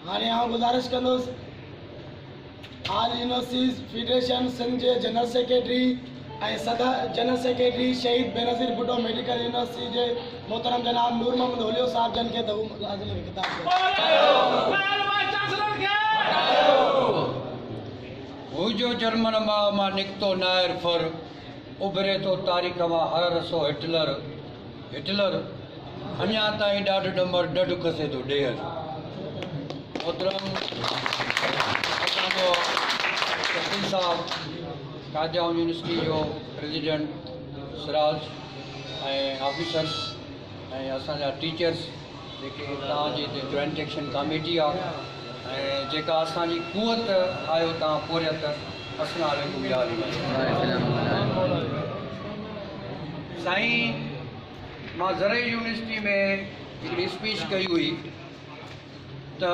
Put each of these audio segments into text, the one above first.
हाणे आउं गुज़ारिश कंदुसि ऑल यूनिवर्सिटीज़ फेडरेशन सिंध जे जनरल सेक्रेटरी ऐं सदर जनरल सेक्रेटरी शहीद बेनज़ीर भुट्टो मेडिकल यूनिवर्सिटी जे मोहतरम जनाब नूर मोहम्मद होलियो साहब जन खे लाज़िमी ख़िताब जो जर्मन मां निकितो नायर फर उभरे तो तारीख़ मां हर रसो हिटलर अञा ताईं ॾाढो नंबर ॾढ खसे थो ॾेअर मोहतरम असांजो वकील साहब कादियान यूनिवर्सिटी जो प्रेसिडेंट सिराज ऐं ऑफिसर्स ऐं असांजा टीचर्स जेके तव्हांजी हिते जॉइंट एक्शन कमेटी आहे ऐं जेका असांजी कुवत आयो तव्हां पोरियत अस्सलाम वालेकुम साईं मां ज़रई यूनिवर्सिटी में हिकिड़ी स्पीच कई हुई त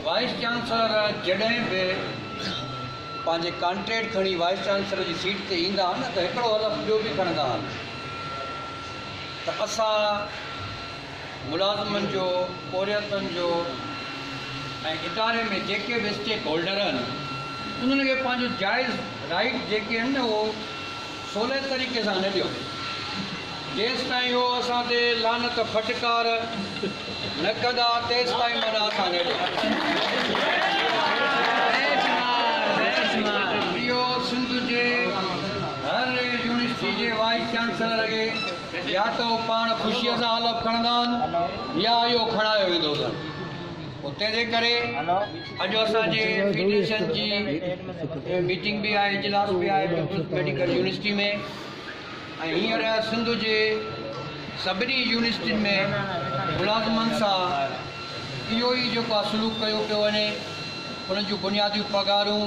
वाइस चांसलर जॾहिं बि पंहिंजे कॉन्ट्रेक्ट खणी वाइस चांसलर जी सीट ते ईंदा आहिनि न त हिकिड़ो हलफ़ ॿियो बि खणंदा आहिनि त असां मुलाज़िमनि जो पोरियतनि जो ऐं इदारे में जेके बि स्टेक होल्डर आहिनि उन्हनि खे पंहिंजो जाइज़ राइट जेके आहिनि न उहो सवले तरीक़े सां न ॾियो जेसि ताईं उहो असां ते लानत फटकार न कंदा तेसि ताईं माना असां न ॾियो इहो सिंध जे हर यूनिवर्सिटी जे वाइस चांसलर खे या त उहो पाण ख़ुशीअ सां हलफ़ खणंदा आहिनि या इहो खणायो वेंदो अथनि उते जे करे अॼु असांजे फेडरेशन जी मीटिंग बि आहे इजलास बि आहे मेडिकल यूनिवर्सिटी में ऐं हींअर सिंध जे सभिनी यूनिवर्सिटियुनि में मुलाज़िमनि सां इहो ई जेको आहे सलूक कयो पियो वञे उन्हनि जूं बुनियादियूं पघारूं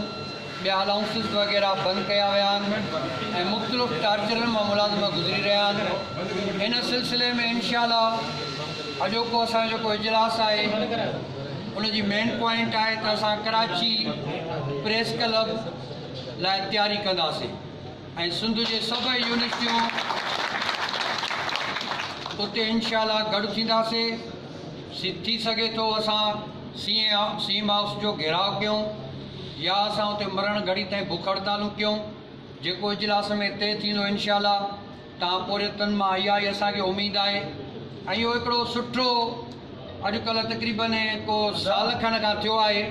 ॿिया अलाउंसिस वग़ैरह बंदि कया विया आहिनि ऐं मुख़्तलिफ़ टार्चरनि मां मुलाज़िम गुज़री रहिया आहिनि हिन सिलसिले में इंशाअल्लाह अॼोको असांजो जेको इजलास आहे उनजी मेन पॉइंट आहे त असां कराची प्रेस क्लब लाइ तयारी कंदासीं ऐं सिंध जे सभई यूनिवर्सिटियूं उते इंशाअल्लाह गॾु थींदासीं थी सघे थो असां सीम हाउस जो घेराव कयूं या असां उते मरण घड़ी ताईं बुख हड़तालूं कयूं जेको इजलास में तय थींदो इंशाअल्लाह तव्हां पोरियतनि मां इहा ई असांखे उमेदु आहे ऐं इहो हिकिड़ो सुठो अॼुकल्ह तक़रीबन को साल खण खां थियो आहे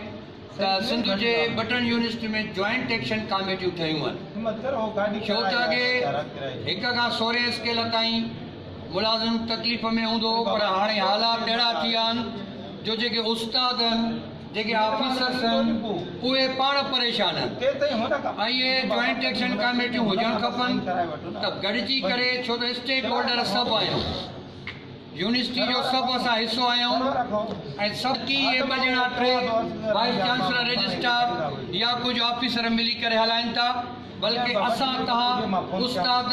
त सिंध जे ॿ यूनिवर्सिटी में जॉइंट एक्शन कमेटियूं ठहियूं आहिनि छो त अॻे 1 खां 16 स्केल ताईं मुलाज़िम तकलीफ़ में हूंदो पर हाणे हालात अहिड़ा थी विया आहिनि जो जेके उस्ताद आहिनि जेके ऑफिसर्स आहिनि उहे पाण परेशान आहिनि ऐं इहे जॉइंट एक्शन कमेटियूं हुजणु खपनि त गॾिजी करे छो त स्टेक होल्डर सभु आहियूं यूनिवर्सिटी जो सभु असां हिसो आहियूं ऐं सभु की इहे ॿ ॼणा टे वाइस चांसलर रजिस्ट्रार या कुझु ऑफिसर मिली करे हलाइनि था बल्कि असां तव्हां उस्ताद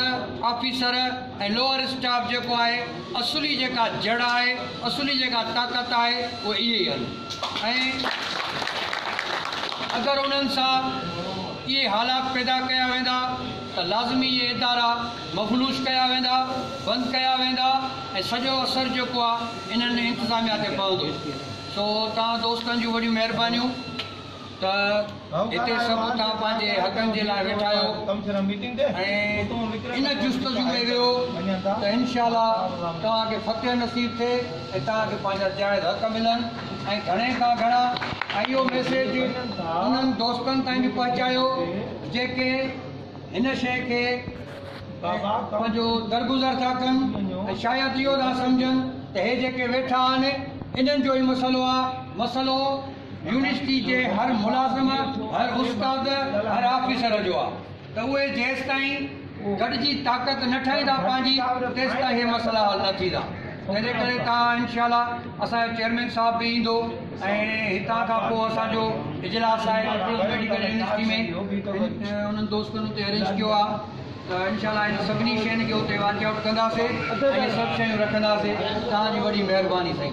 ऑफिसर ऐं लोअर स्टाफ जेको आहे असुली जेका जड़ आहे असुली जेका ताक़त आहे उहे इहे ई आहिनि ऐं अगरि उन्हनि सां इहे हालात पैदा कया वेंदा त लाज़मी इहे इदारा मफ़लूस कया वेंदा बंदि कया वेंदा ऐं सॼो असरु जेको आहे इन्हनि इंतिज़ामिया ते पवंदो सो तव्हां दोस्तनि जूं वॾियूं महिरबानियूं त हिते सभु तव्हां पंहिंजे हक़नि जे लाइ वेठा आहियो ऐं इन जुस्तजू में वियो त इंशाअल्लाह तव्हांखे फ़तह नसीब थिए ऐं तव्हांखे पंहिंजा जाइज़ हक़ मिलनि ऐं घणे खां घणा ऐं इहो मैसेज उन्हनि दोस्तनि ताईं बि पहुचायो जेके हिन शइ खे पंहिंजो दरगुज़र था कनि ऐं शायदि इहो था सम्झनि त हे जेके वेठा आहिनि इन्हनि जो ई मसइलो आहे मसइलो यूनिवर्सिटी जे हर मुलाज़िम हर उस्ताद हर ऑफिसर जो आहे त उहे जेसि ताईं गॾिजी ताक़त न ठाहींदा पंहिंजी तेसि ताईं इहे मसइला हल न थींदा तंहिंजे करे तव्हां इंशाअल्लाह असांजो चेयरमैन साहिबु बि ईंदो ऐं हितां खां पोइ असांजो इजलास आहे मेडिकल यूनिवर्सिटी में उन्हनि दोस्तनि उते अरेंज कयो आहे त इंशाअल्लाह इन सभिनी शयुनि खे उते वाच आउट कंदासीं ऐं सभु शयूं रखंदासीं तव्हांजी वॾी महिरबानी साईं